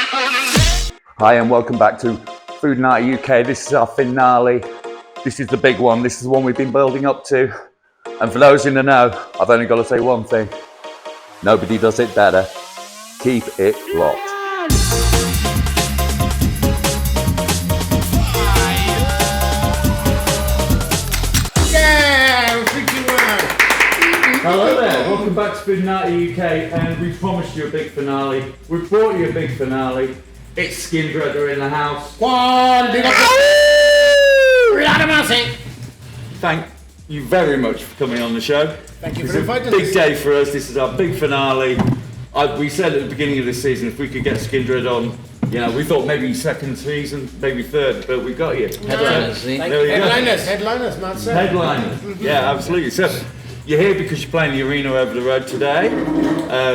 Hi and welcome back to Foodinati UK. This is our finale. This is the big one. This is the one we've been building up to. And for those in the know, I've only got to say one thing. Nobody does it better. Keep it locked. Hello there, welcome back to Foodinati UK, and we promised you a big finale. We've brought you a big finale. It's Skindred in the house. One, big up. Thank you very much for coming on the show. Thank you It's for a inviting big us. day for us. This is our big finale. We said at the beginning of this season if we could get Skindred on, you know, we thought maybe second season, maybe third, but we got you. Headliners, Headliners, man. Headliners. Yeah, absolutely. So you're here because you're playing the arena over the road today.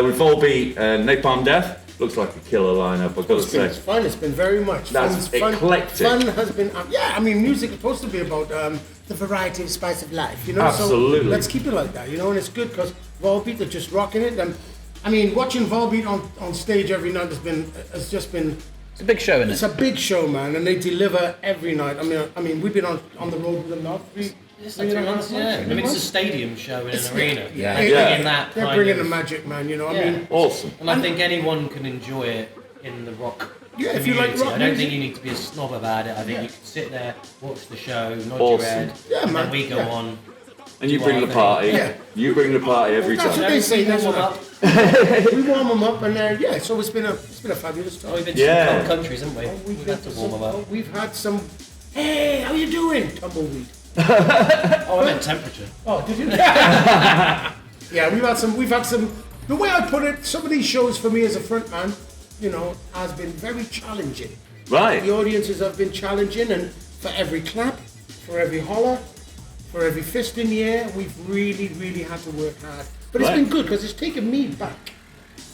With Volbeat and Napalm Death. Looks like a killer lineup, I've got to say. It's fun. It's been very much That's fun. eclectic. Fun has been. Yeah, I mean, music is supposed to be about the variety and spice of life. You know. Absolutely. So let's keep it like that. You know, and it's good because Volbeat are just rocking it. And I mean, watching Volbeat on stage every night has just been. It's a big show, isn't it? It's a big show, man, and they deliver every night. I mean, we've been on the road with them now. It's like 3 months, yeah. I mean, it's a stadium show in an arena. Yeah. They're bringing the magic, man. You know, I mean, Awesome. And I think anyone can enjoy it in the rock Yeah, if community. you like rock I don't music. think you need to be a snob about it. I think you can sit there, watch the show, nod Awesome. your head, Yeah, and man. then we go on. And you bring the party. Yeah. You bring the party every That's time. what they say. That's Warm what up. we warm them up, and yeah. So it's been a fabulous time. Oh, we've been Yeah. to some cold countries, haven't we? We've had to warm them up. We've had some. Hey, how you doing? Tumbleweed. Oh, I meant temperature. Oh, did you? Yeah, We've had some. The way I put it, some of these shows for me as a frontman, you know, has been very challenging. Right. The audiences have been challenging, and for every clap, for every holler, for every fist in the air, we've really, really had to work hard. But it's Right. been good because it's taken me back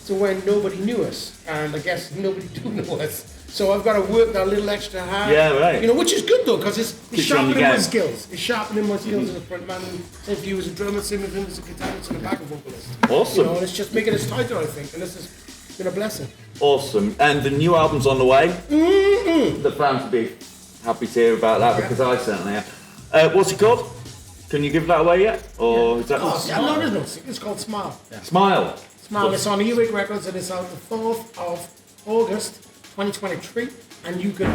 to when nobody knew us, and I guess nobody do know us. So I've got to work that little extra hard. Yeah, right. You know, which is good though, because it's Keeps you on your sharpening my game. skills. It's sharpening my skills as a frontman, and same for you as a drummer, same with him as a guitarist and a backup vocalist. Awesome. You know, and it's just making us tighter, I think, and this has been a blessing. Awesome. And the new album's on the way. The fans will be happy to hear about that because I certainly am. What's it called? Can you give that away yet? Or is that No, there's no secret. It's called Smile. Smile? Smile. It's on Earache Records, and it's out the 4th of August, 2023, and you can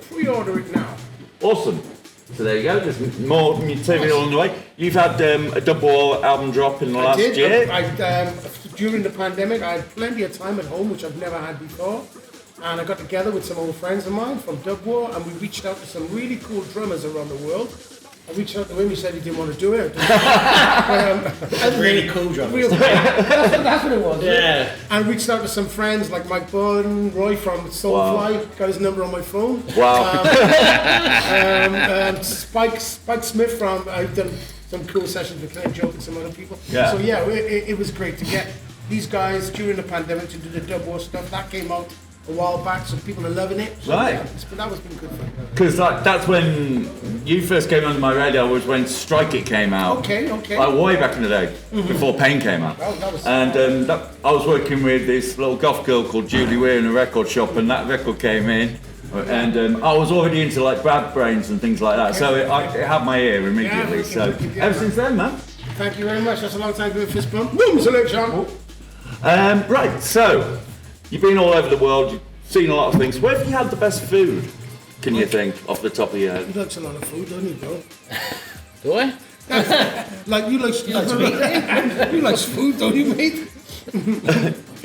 pre-order it now. Awesome. So there you go. There's more material on the way. You've had a double album drop in the last year. During the pandemic, I had plenty of time at home, which I've never had before. And I got together with some old friends of mine from Dub War, and we reached out to some really cool drummers around the world. I reached out to him, he said he didn't want to do it. Really cool drummers. That's what it was. Yeah. And reached out to some friends like Mike Borden, Roy from Soulfly, got his number on my phone. Wow. Spike Smith from, I've done some cool sessions with Clay Joke and some other people. Yeah. So yeah, it was great to get these guys during the pandemic to do the Dub War stuff. That came out a while back, so people are loving it. So, Right. yeah, that was been good fun. Because that's when you first came under my radar, was when Strike It came out. Okay. Like way back in the day, before Pain came out. Oh, that was- And I was working with this little goth girl called Julie Weir in a record shop, and that record came in. And I was already into like Brad Brains and things like that, so it had my ear immediately. Yeah, So yeah. ever since then, man. Thank you very much. That's a long time doing fist bump. Boom, selection. Right, so you've been all over the world, you've seen a lot of things. Where have you had the best food? Can you think off the top of your head? He likes a lot of food, doesn't he, bro? Do I? Like you like meat. You like food, don't you, mate?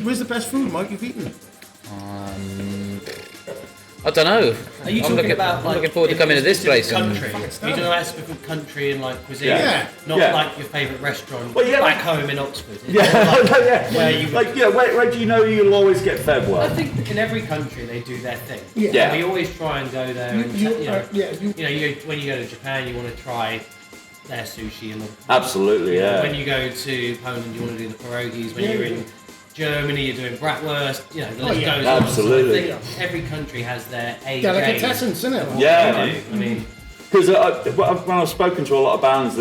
Where's the best food, Mike, you've eaten? I don't know. Are you I'm talking looking, about I'm like looking forward to in coming a to this specific place. And, country? Are you talking about a specific country and like cuisine? Yeah. Not Yeah. like your favourite restaurant Well, yeah, back like- home in Oxford. It's Yeah, like yeah. where you Like, yeah, where do you know you'll always get fed well? I think in every country they do their thing. Yeah. We always try and go there and You when you go to Japan you want to try their sushi and Absolutely, yeah. when you go to Poland you want to do the pierogies. When you're in Germany you're doing bratwurst. You know the list yeah. goes on. Absolutely. So I think every country has their A Delicatessen, isn't it? Yeah, They man. do. I mean, Because when I've spoken to a lot of bands,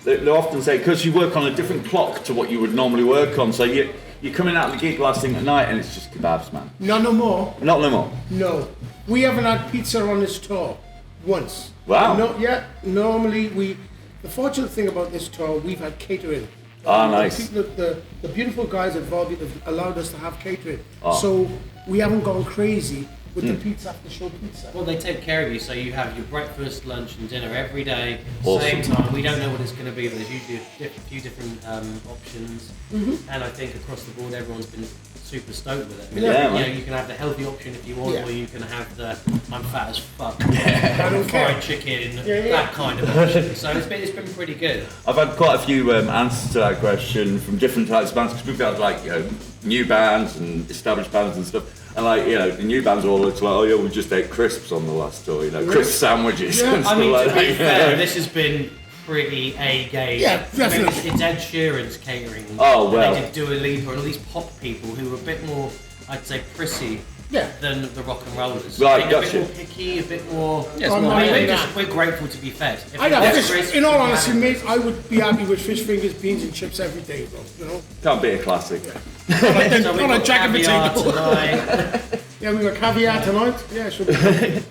they often say, because you work on a different clock to what you would normally work on, so you you're coming out of the gig last thing at night and it's just kebabs, man. No more. Not no more. No. We haven't had pizza on this tour once. Wow. No, yeah. Normally the fortunate thing about this tour, we've had catering. Ah, nice. The beautiful guys involved have allowed us to have catering. Oh. So we haven't gone crazy with the pizza after show pizza. Well, they take care of you, so you have your breakfast, lunch, and dinner every day, Awesome. same time. We don't know what it's going to be, but there's usually a few different options. And I think across the board, everyone's been super stoked with it. I mean, Yeah, you man. know, you can have the healthy option if you want, Yeah. or you can have the I'm fat as fuck, I don't care. fried chicken, Yeah. that kind of option. So it's been pretty good. I've had quite a few answers to that question from different types of bands, because we've got like, you know, new bands and established bands and stuff. And like, you know, the new bands are all like, oh yeah, we just ate crisps on the last tour, you know, crisp sandwiches and I stuff mean, like to be that. fair, this has been pretty A-game. Yeah, definitely. I mean, it's Ed Sheeran's catering. Oh, well. They did Dua Lipa and all these pop people who were a bit more, I'd say, prissy Yeah. than the rock and rollers. Right, Being gotcha. A bit more picky, a bit more... Yeah, it's Oh, more no, I mean, like- yeah. we're grateful to be fed. If I it know, was fish, crisp, in all we honesty, had it. mate, I would be happy with fish fingers, beans and chips every day, bro. You know? Can't be a classic. So we've Not a got jacket caviar potato. tonight. Yeah, we got caviar tonight. Yeah, should be.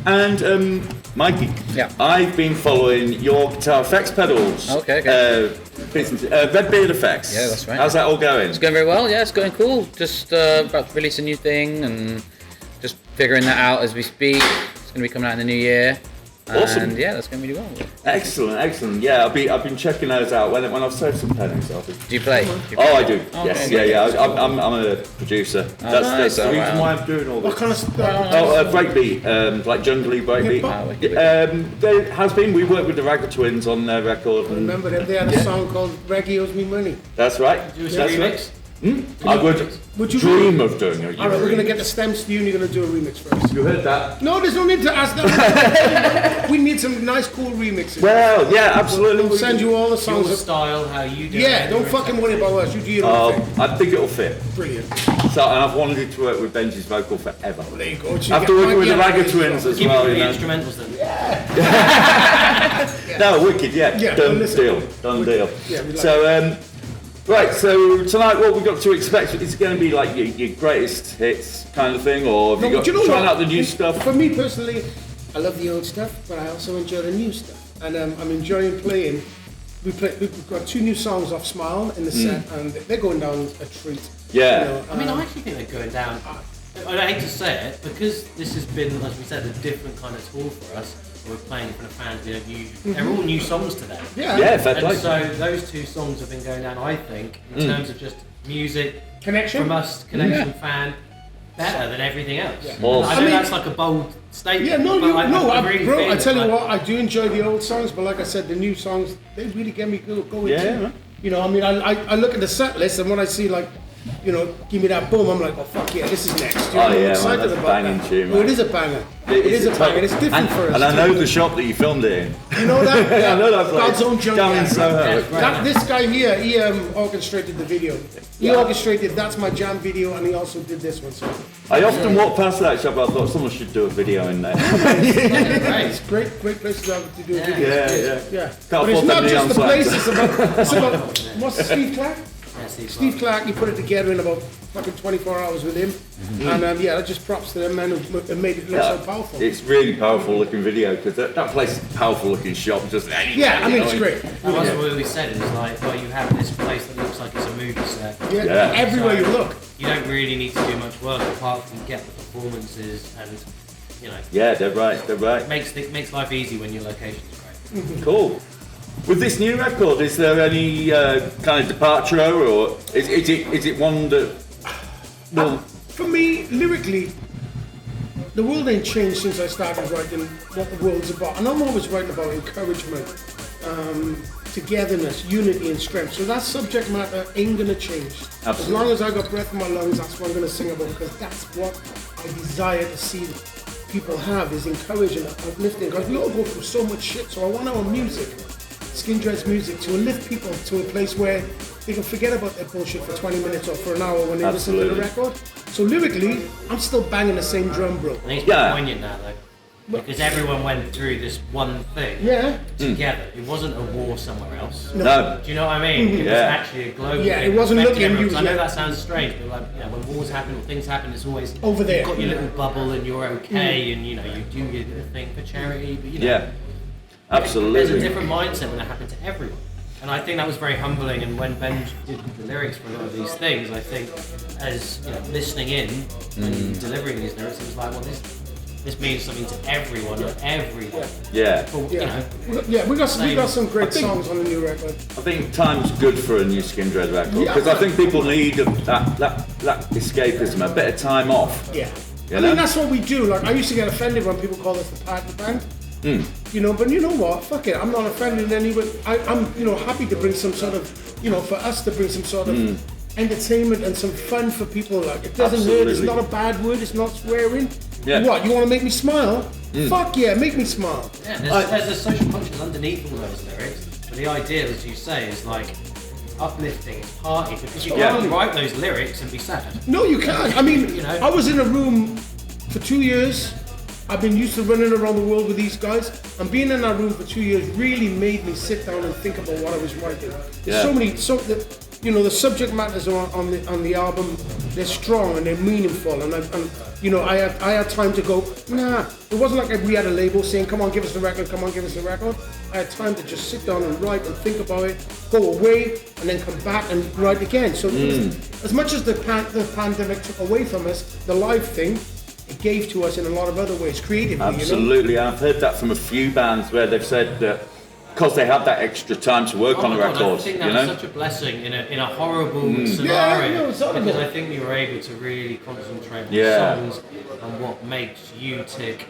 And Mikey, Yeah. I've been following your guitar effects pedals. Okay. Business, Red Beard Effects. Yeah, that's right. How's that all going? It's going very well. Yeah, it's going cool. Just about to release a new thing and just figuring that out as we speak. It's going to be coming out in the new year. Awesome. And yeah, that's going really well. Excellent. Yeah, I've been checking those out when I've saved some pennies. Do you play? Oh, I do. Oh, Yes, okay. yeah. I'm a producer. That's nice, the oh, reason wow. why I'm doing all What this. kind of stuff? Breakbeat, like jungly breakbeat. Yeah, but- There has been. We worked with the Ragga Twins on their record. And Remember them? They had a song called Reggae Owes Me Money. that's right. Do a That's remix. right. I would you dream of doing a All right, we're going to remix. get the stems to you and you're going to do a remix first. You heard that? No, there's no need to ask that. We need some nice, cool remixes. Well, yeah, absolutely. We'll send you all the Your songs. style, how you do it. Yeah, don't your fucking worry about us. You do your own thing. I think it'll fit. Brilliant. So, and I've wanted to work with Benji's vocal forever. There you go. After working with the Ragga Twins as Keep well, it you the know. instrumentals then. No, wicked, yeah. Yeah, Done listen. deal. Yeah, we like So, right, so tonight what we've got to expect, is it going to be like your greatest hits kind of thing, or have No, you got but you know trying what? out the new stuff? For me personally, I love the old stuff, but I also enjoy the new stuff. And I'm enjoying playing. We've got 2 new songs off Smile in the set, and they're going down a treat. Yeah. You know, I mean, I actually think they're going down. I hate to say it, because this has been, as we said, a different kind of tour for us. We're playing in front of fans we don't usually. They're all new songs to them. Yeah, fair And play. so those 2 songs have been going down, I think, in terms of just music, Connection? from us, connection, fan, better than everything else. Awesome. I know I mean- that's like a bold statement. Yeah, no, but I really bro, feel I it, tell you like- what, I do enjoy the old songs, but like I said, the new songs, they really get me going Yeah, too. man. You know, I mean, I look at the set list, and when I see, like, you know, give me that boom, I'm like, oh, fuck yeah, this is next. You know, Oh, yeah, I'm man, excited that's a about banging that. tune, Well, man. it is a banger. It is a banger. It's different and, for us. And I know the shop that you filmed it in. You know that? I know that place. God's Own Down in Junkyard. Soho. This guy here, he orchestrated the video. He orchestrated That's My Jam video, and he also did this one. So I often walk past that shop, I thought someone should do a video in there. it's great place to have to do a video. Yeah. Yeah. Can't But it's afford not them just the neon place, signs. it's about what's Steve Clark? Yeah, Steve Clark, he put it together in about fucking 24 hours with him. And yeah, just props to them, man, who made it look so powerful. It's really powerful looking video, because that place is a powerful looking shop. Just Yeah, I mean, it's great. That was what we always said. It was like, well, you have this place that looks like it's a movie set. Yeah, everywhere you look. You don't really need to do much work apart from get the performances and, you know, Yeah, they're right. it makes life easy when your location's great. Cool. With this new record, is there any kind of departure, or is it one that will? For me, lyrically, the world ain't changed since I started writing what the world's about. And I'm always writing about encouragement, togetherness, unity and strength. So that subject matter ain't gonna change. As Absolutely. long as I got breath in my lungs, that's what I'm gonna sing about, because that's what I desire to see people have, is encouraging, uplifting. Because we all go through so much shit, so I want our music, Skindred's music, to lift people to a place where they can forget about their bullshit for 20 minutes or for an hour when they listen to the Absolutely. record. So lyrically, I'm still banging the same drum, bro. I think it's Yeah. poignant now, though. because everyone went through this one thing together. It wasn't a war somewhere else. No. Do you know what I mean? It was actually a global Yeah, thing. it wasn't affecting looking. everyone. I know that sounds strange, but like, when wars happen or things happen, it's always over there. You've got your little bubble and you're okay, and you do your little thing for charity. But absolutely. There's a different mindset when it happened to everyone. And I think that was very humbling. And when Ben did the lyrics for a lot of these things, I think as listening in and delivering these lyrics, it was like, well, this means something to everyone and everywhere. Yeah. But, we got some great songs on the new record. I think time's good for a new Skindred record because I think people need that escapism, a bit of time off. Yeah. You I know? mean, that's what we do. Like, I used to get offended when people call us the party band. But you know what? Fuck it. I'm not offended in any way. I'm happy to bring some sort of, for us to bring some sort of entertainment and some fun for people. Like, it doesn't hurt. It's not a bad word. It's not swearing. Yeah. What? You want to make me smile? Fuck yeah, make me smile. Yeah, there's a social conscience underneath all those lyrics. But the idea, as you say, is like uplifting, party, because you can't write those lyrics and be sad. No, you can't. I mean, I was in a room for 2 years. I've been used to running around the world with these guys, and being in that room for 2 years really made me sit down and think about what I was writing. There's the subject matters on the album, they're strong and they're meaningful, and I had time to go. Nah, it wasn't like we had a label saying, "Come on, give us the record. Come on, give us the record." I had time to just sit down and write and think about it, go away, and then come back and write again. So as much as the pandemic took away from us, the live thing, it gave to us in a lot of other ways, creatively. Absolutely, I've heard that from a few bands where they've said that because they had that extra time to work on a record. I think that was such a blessing in a horrible scenario, because I think we were able to really concentrate on songs and what makes you tick.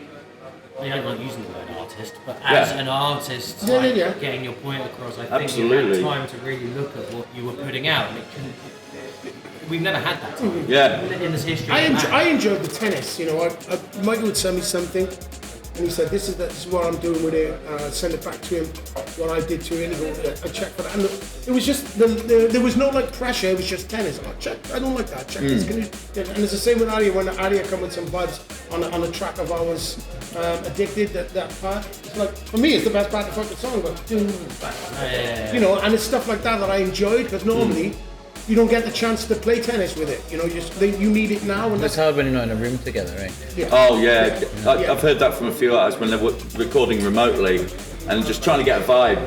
I don't like using the word artist, but as an artist, getting your point across, I think you had time to really look at what you were putting out, and we've never had that time in this history. I enjoyed the tennis. Mikey would send me something, and he said, "This is what I'm doing with it." Send it back to him. What I did to it, and he go, "I check for that." And it was just there was no pressure. It was just tennis. Check. I don't like that. Check this. And it's the same with Ayra. When Ayra come with some buds on a track of ours, Addicted. That part. It's like, for me, it's the best part of the fucking song. But and it's stuff like that I enjoyed, because normally. You don't get the chance to play tennis with it. You need it now. And it's hard when you're not in a room together, right? Yeah. Oh yeah. I've heard that from a few artists when they're recording remotely and just trying to get a vibe.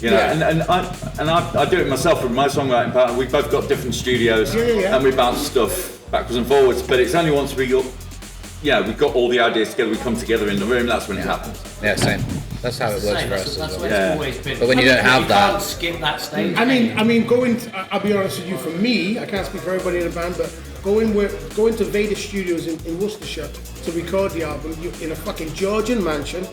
And I do it myself with my songwriting partner. We've both got different studios and we bounce stuff backwards and forwards. But it's only once we've got all the ideas together, we come together in the room. That's when it happens. Yeah, same. That's how it works for us. That's what it's always been. But when you don't have that, you can't skip that stage. I mean, I'll be honest with you. For me, I can't speak for everybody in the band, but going to Vader Studios in Worcestershire to record the album, in a fucking Georgian mansion,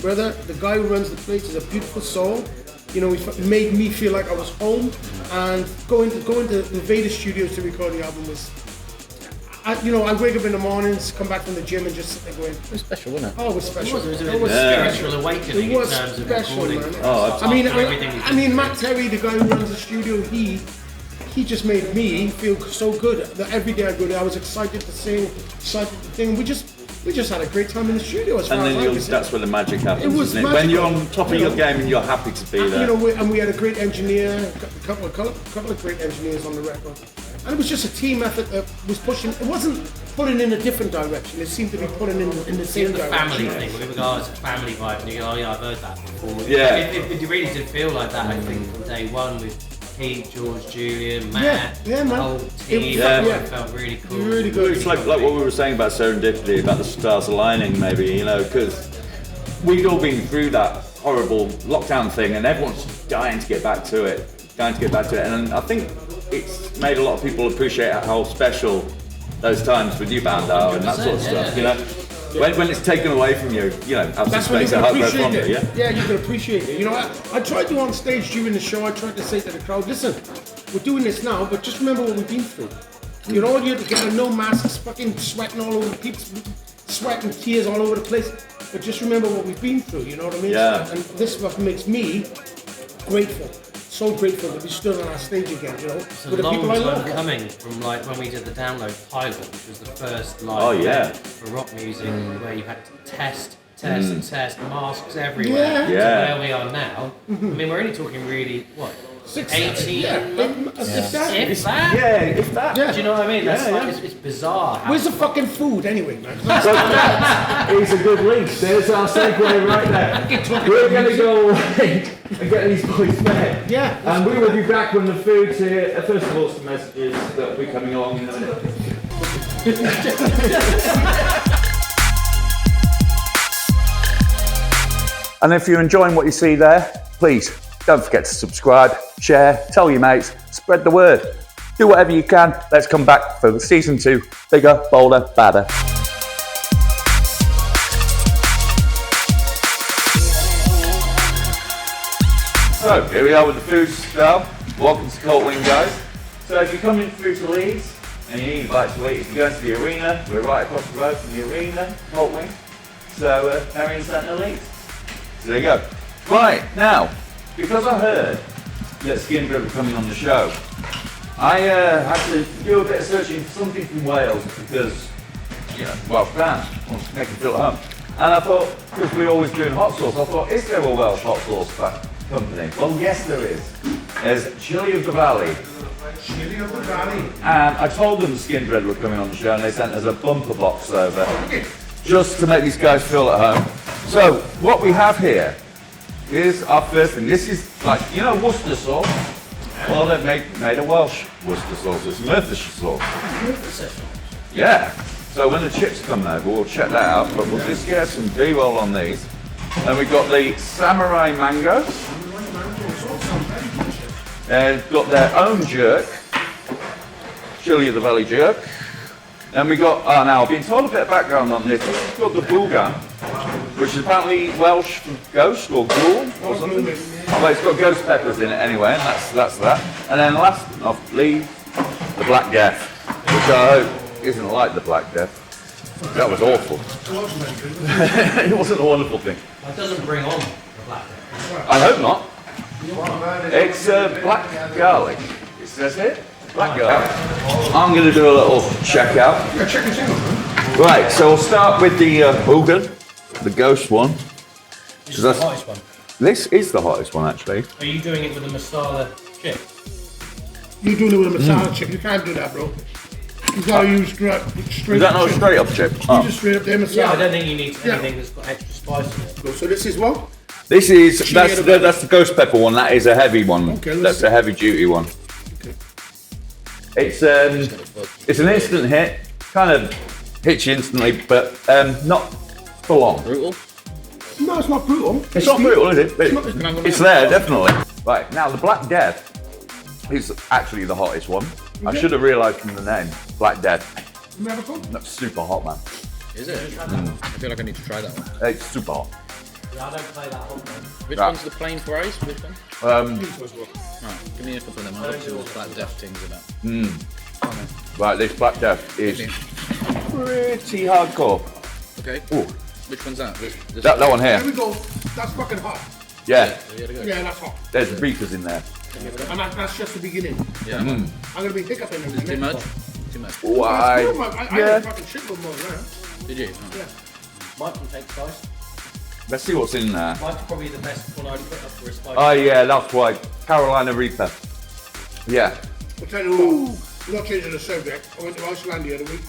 brother. The guy who runs the place is a beautiful soul. He made me feel like I was home, and going to the Vader Studios to record the album was. I wake up in the mornings, come back from the gym, and just sit there going. it was special, wasn't it? Oh, it was special. It was a spiritual awakening in terms of recording. Man. Oh, I mean, Matt Terry, the guy who runs the studio, he just made me feel so good. That every day I go there, I was excited to sing, excited to sing. We just had a great time in the studio. As far And as then I'm concerned. that's where the magic happens, It was isn't it? magical. When you're on top of your game and you're happy to be there. And we had a great engineer, a couple of great engineers on the record. And it was just a team effort that was pushing. It wasn't pulling in a different direction. It seemed to be pulling in the same The direction. family thing, we go, it's a family vibe, and you go, oh yeah, I've heard that before. Yeah. It really did feel like that, I think, from day one with Pete, George, Julian, Matt, man. the whole team. It felt really cool. Really good. It's like what we were saying about serendipity, about the stars aligning, maybe, because we'd all been through that horrible lockdown thing, and everyone's dying to get back to it. And I think it's made a lot of people appreciate how special those times with you band are and that sort of stuff. When it's taken away from you, That's when you space can at home, appreciate it. yeah. You can appreciate it. I tried to on stage during the show. I tried to say to the crowd, listen, we're doing this now, but just remember what we've been through. All year together, no masks, fucking sweating all over the people, sweat and tears all over the place. But just remember what we've been through. You know what I mean? Yeah. And this stuff makes me grateful. so grateful to be stood on our stage again, you know, It's a with the long people I time love. coming from like when we did the Download pilot, which was the first live event for rock music, where you had to test, and test, masks everywhere, to where we are now. I mean, we're only talking really, what, 18 months? If that? If that. Yeah. Do you know what I mean? That's like, it's bizarre. how- Where's the fucking food anyway, man? It's a good link. There's our segue right there. We're going to go away and get these boys fed. Yeah. And we will be back when the food's here. First of all, some messages that will be coming along in a minute. And if you're enjoying what you see there, please don't forget to subscribe, share, tell your mates, spread the word. Do whatever you can. Let's come back for season 2. Bigger, bolder, badder. So here we are with the food style. Welcome to Cult Wing, guys. So if you're coming through to Leeds and you need a bite to eat, if you go to the arena, we're right across the road from the arena, Cult Wing. So Merrion Centre, Leeds. So there you go. Right, now, because I heard that Skindred were coming on the show, I had to do a bit of searching for something from Wales because, you know, Welsh band, wants to make them feel at home. And I thought, because we're always doing hot sauce, I thought, is there a Welsh hot sauce company? Well, yes, there is. There's Chilli of the Valley. Chilli of the Valley. And I told them Skindred were coming on the show and they sent us a bumper box over just to make these guys feel at home. So, what we have here is our first thing. This is like, you know, Worcester sauce? Well, they've made a Welsh Worcester sauce. It's Merthyshire sauce. Yeah. So when the chips come over, we'll check that out. But we'll just get some B-roll on these. And we've got the Samurai Mango. They've got their own jerk. Chilli of the Valley jerk. And we got, now I've been told a bit of background on this. This is called the Goggin, which is apparently Welsh for ghost or ghoul or something. Oh, well, it's got ghost peppers in it anyway, and that's that. And then last but not least, the Black Death, which I hope isn't like the Black Death. That was awful. It wasn't a wonderful thing. That doesn't bring on the black death. I hope not. It's black garlic. It says here. Black garlic. I'm going to do a little check out. Yeah, check this out, man. Right, so we'll start with the Goggin, the ghost one. This is the hottest one. This is the hottest one, actually. Are you doing it with a masala chip? You're doing it with a masala chip. You can't do that, bro. You gotta use straight Is that not a chip. straight up chip? You Oh. just straight up there masala. Yeah, I don't think you need anything that's got extra spice in it. So this is what? This is Chilli of the that's the ghost pepper one. That is a heavy one. Okay, let's That's see. a heavy duty one. Okay. It's an instant hit. Kind of hits you instantly, but not for long. Brutal. No, it's not brutal. It's not brutal, is it? not- It's there, definitely. Right, now the Black Death is actually the hottest one. I should have realised from the name, Black Death. You never come? That's super hot, man. Is it? I feel like I need to try that one. It's super hot. Yeah, I don't play that hot one. Which Right. one's the plain fries? Which one? Um, Right, give me a couple of them. I'll look see what Black Death things about. right, this Black Death is pretty hardcore. Okay. Ooh, Which one's that? This that one There here. we go. That's fucking hot. Yeah, Yeah, go. Yeah, that's hot. there's reefers in there. And that's just the beginning. Yeah. I'm gonna be hiccuping in a Too minute. much? Too much. Why? That's cool, man. I Yeah. had a fucking shitload more than that. Did you? Yeah. Mike can take spice. Let's see what's in there. Mike's probably the best one I'd put up for a spice. Oh yeah, that's why. Carolina Reaper. Yeah. I'll tell you what, we're not changing the subject. I went to Iceland the other week.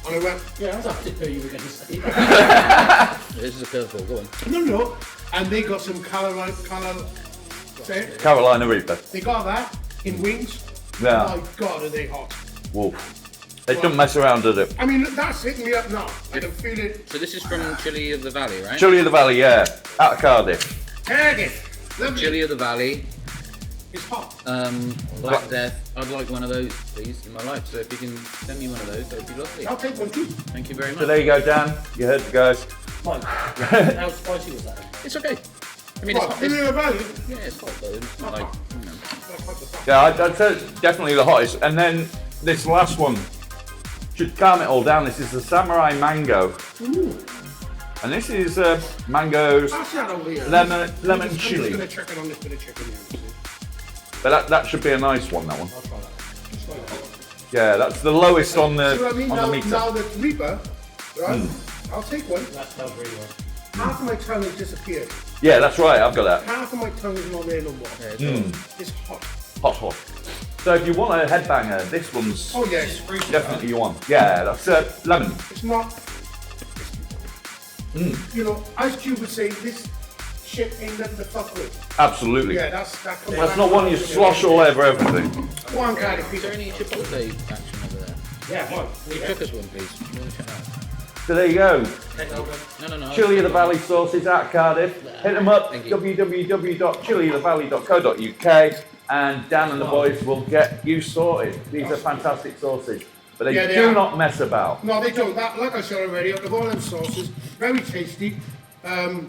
And I went, Yeah, I didn't know you were going to say that. This is a curveball. Go on. no. And they got some Carolina Reaper. they got that in wings. Yeah. My God, are they hot. Wolf. They don't mess around, does it? I mean, that's hitting me up now. I can feel it. So this is from Chilli of the Valley, right? Chilli of the Valley, yeah. Out of Cardiff. Tag it. Lovely. Chilli of the Valley. It's hot. Black Death. I'd like one of those, please, in my life. So if you can send me one of those, that'd be lovely. I'll take one too. Thank you very So much. there you go, Dan. You heard the guys. Mike, how spicy was that? It's okay. I mean, it's What? hot. Give me a value. Yeah, it's hot though. It's not like, you know. That's hot as fuck. Yeah, I'd say it's definitely the hottest. And then this last one should calm it all down. This is the Samurai Mango. And this is mangoes, Pass that over here. lemon I'm just chili. gonna check it on this bit of chicken here. But that should be a nice one, that one. I'll try that. Yeah, that's the lowest on the, See what I mean? on the meter. Now the Reaper, right? I'll take one. That smells really well. Half of my tongue has disappeared. Yeah, that's right, I've got that. Half of my tongue is not there no more. It's hot. Hot. So if you want a headbanger, this one's Oh yes. definitely you want. Yeah, that's lemon. It's not. You know, Ice Cube would say this shit ain't nothing to fuck with. Absolutely. Yeah, that comes That's not one you slosh all over everything. One kind of Is there people. any Chipotle action over there? Yeah, one. Can you cook us one, please? We want to check that out. So there you go. No. Chilli of the Valley sauces at Cardiff. Hit them up, Thank you. www.chilliofthevalley.co.uk, and Dan and the boys will get you sorted. These are fantastic sauces, but they Yeah, they do are. not mess about. No, they don't. That, like I said already, out of all them sauces, very tasty. None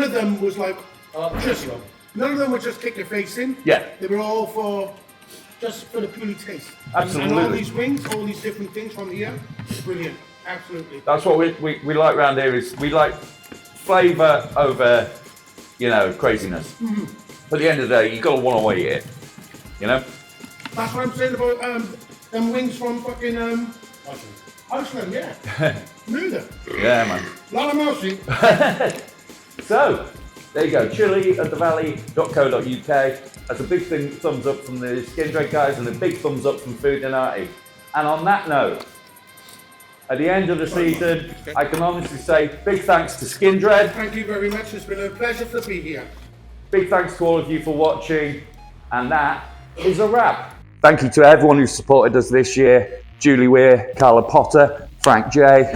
of them was like just. None of them were just kick your face in. Yeah. They were all for just for the purely taste. Absolutely. And all these wings, all these different things from here, brilliant. Absolutely. That's what we like around here is we like flavour over, craziness. But at the end of the day, you've got to want to eat it, That's what I'm saying about them wings from fucking Iceland, yeah. Knew them. Yeah, man. Lot of mercy. So, there you go, chilliofthevalley.co.uk. That's a big thumbs up from the Skindred guys and a big thumbs up from Foodinati. And on that note, at the end of the season, I can honestly say big thanks to Skindred. Thank you very much. It's been a pleasure to be here. Big thanks to all of you for watching. And that is a wrap. Thank you to everyone who supported us this year. Julie Weir, Carla Potter, Frank J.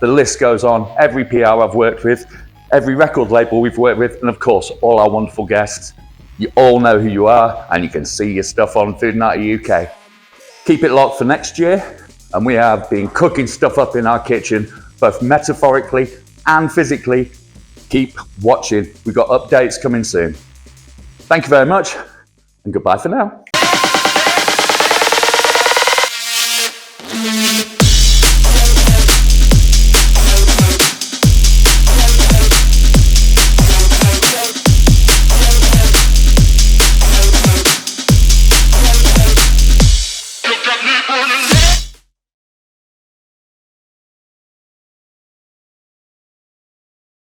The list goes on. Every PR I've worked with, every record label we've worked with, and of course, all our wonderful guests. You all know who you are, and you can see your stuff on Foodinati UK. Keep it locked for next year, and we have been cooking stuff up in our kitchen, both metaphorically and physically. Keep watching. We've got updates coming soon. Thank you very much, and goodbye for now. You got me burning.